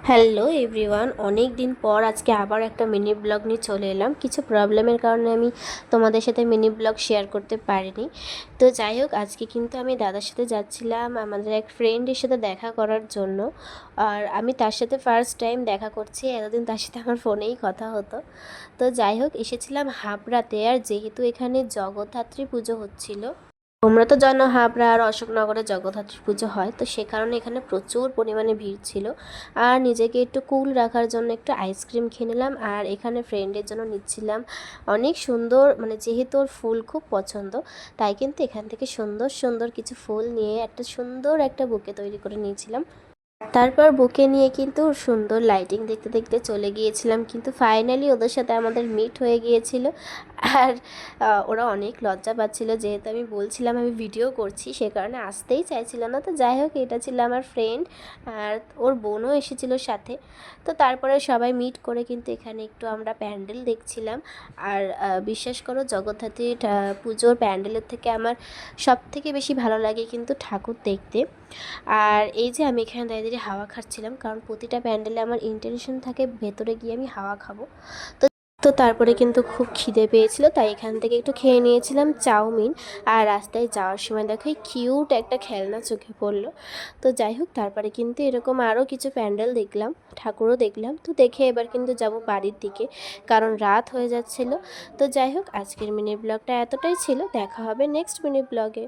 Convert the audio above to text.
Hello everyone, অনেক দিন পর আজকে আবার একটা মিনি ব্লগ নিয়ে চলে এলাম। কিছু প্রবলেমের কারণে আমি তোমাদের সাথে মিনি ব্লগ শেয়ার করতে পারিনি। তো যাই হোক, আজকে কিন্তু আমি দাদার সাথে যাচ্ছিলাম আমাদের এক ফ্রেন্ডের সাথে দেখা করার জন্য। আর আমি তার সাথে ফার্স্ট টাইম দেখা করছি, এতদিন তার সাথে আমার ফোনেই কথা হতো। তো যাই হোক, এসেছিলাম হাবড়াতে। আর যেহেতু এখানে জগদ্ধাত্রী পুজো হচ্ছিল, তোমরা তো জানো হাবড়া আর অশোকনগরে জগদ্ধাত্রী পুজো হয়, তো সে কারণে এখানে প্রচুর পরিমাণে ভিড় ছিল। আর নিজেকে একটু কুল রাখার জন্য একটু আইসক্রিম খেয়ে নিলাম, আর এখানে ফ্রেন্ডের জন্য নিচ্ছিলাম অনেক সুন্দর, মানে যেহেতু ওর ফুল খুব পছন্দ, তাই কিন্তু এখান থেকে সুন্দর সুন্দর কিছু ফুল নিয়ে একটা সুন্দর একটা বুকে তৈরি করে নিয়েছিলাম। তারপর বুকে নিয়ে কিন্তু সুন্দর লাইটিং দেখতে দেখতে চলে গিয়েছিলাম, কিন্তু ফাইনালি ওদের সাথে আমাদের মিট হয়ে গিয়েছিল। আর ওরা অনেক লজ্জা পাচ্ছিল, যেহেতু আমি বলছিলাম আমি ভিডিও করছি, সে কারণে আসতেই চাইছিল না। তো যাই হোক, এটা ছিল আমার ফ্রেন্ড, আর ওর বোনও এসেছিল সাথে। তো তারপরে সবাই মিট করে কিন্তু এখানে একটু আমরা প্যান্ডেল দেখছিলাম। আর বিশ্বাস করো, জগদ্ধাত্রীর পুজোর প্যান্ডেলের থেকে আমার সব থেকে বেশি ভালো লাগে কিন্তু ঠাকুর দেখতে। আর এই যে আমি এখানে দাঁড়িয়ে দাঁড়িয়ে হাওয়া খাচ্ছিলাম, কারণ প্রতিটা প্যান্ডেলে আমার ইন্টেনশন থাকে ভেতরে গিয়ে আমি হাওয়া খাবো। তো তো তারপরে কিন্তু খুব খিদে পেয়েছিল, তাই এখান থেকে একটু খেয়ে নিয়েছিলাম চাউমিন। আর রাস্তায় যাওয়ার সময় দেখো এই কিউট একটা খেলনা চোখে পড়লো। তো যাই হোক, তারপরে কিন্তু এরকম আরও কিছু প্যান্ডেল দেখলাম, ঠাকুরও দেখলাম। তো দেখে এবার কিন্তু যাব বাড়ির দিকে, কারণ রাত হয়ে যাচ্ছিল। তো যাই হোক, আজকের মিনি ব্লগটা এতটাই ছিল। দেখা হবে নেক্সট মিনি ব্লগে।